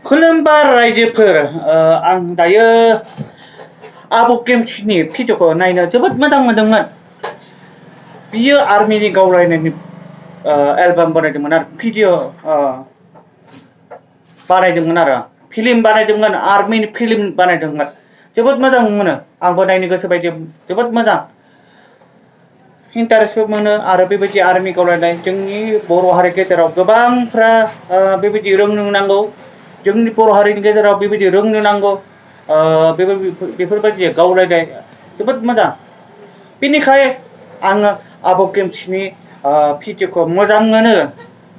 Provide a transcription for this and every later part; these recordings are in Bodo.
खुलुमबाय रायजोफोर आं दायो आब'केमसिनि भिडिअखौ नायनो जोबोद मोजां मोनदोंमोन। बियो आर्मिनि गावलायनायनि एलबाम बानायदोंमोन आरो भिडिअ बानायदोंमोन आरो फिल्म बानायदोंमोन, आर्मिनि फिल्म बानायदोंमोन। जोबोद मोजां मोनो, आंबो नायनो गोसो बायदि जोबोद मोजां इन्टारेस्टबो मोनो। आरो बेबायदि आर्मि गावलायनाय जोंनि बर' हारि गेजेराव गोबांफ्रा बेबायदि रोंनो नांगौ। जोंनि बर' हारिनि गेजेराव बेबायदि रोंनो नांगौ। बेफोरबायदि गावलायनाय जोबोद मोजां। बेनिखाय आङो आब'केमसिनि भिडिअखौ मोजां मोनो,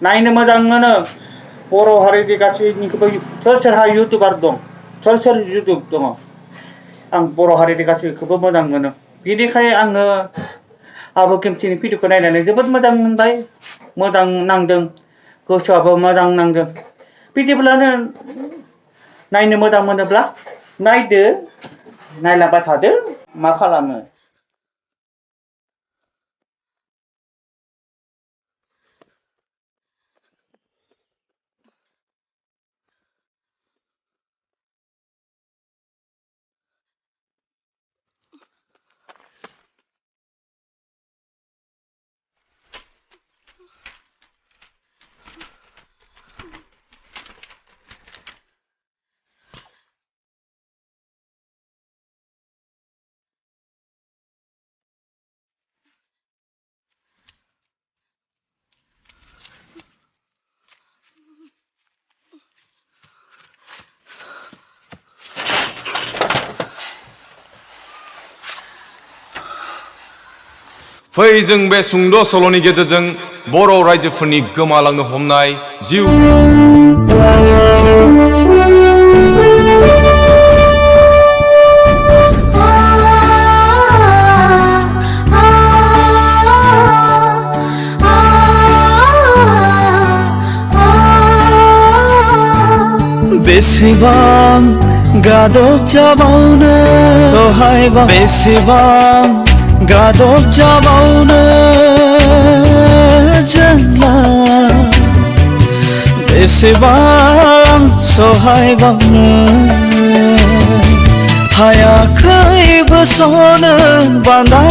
नायनो मोजां मोनो। बर' हारिनि गासैनिखौबो सोर सोरहा इउटुबार दं, सोर सोर इउटुब दङ, आं बर' हारिनि गासैखौबो मोजां मोनो। बेनिखाय आङो आब'केमसिनि भिडिअखौ नायनानै जोबोद मोजां मोनबाय, मोजां नांदों, गोसोआबो मोजां नांदों। बिदिब्लानो नायनो मोजां मोनोब्ला नायदो, नायलांबाय थादो, मा खालामो। फै जों बे सुंद' सल'नि गेजेरजों बर' रायजोफोरनि गोमालांनो हमनाय जिउ बेसेबां गादब जाबावनो सहायबा बेसेबां गादब जाबावनो जोंना बेसेबां सहायबावनो हायाखै बोस'नो बान्दा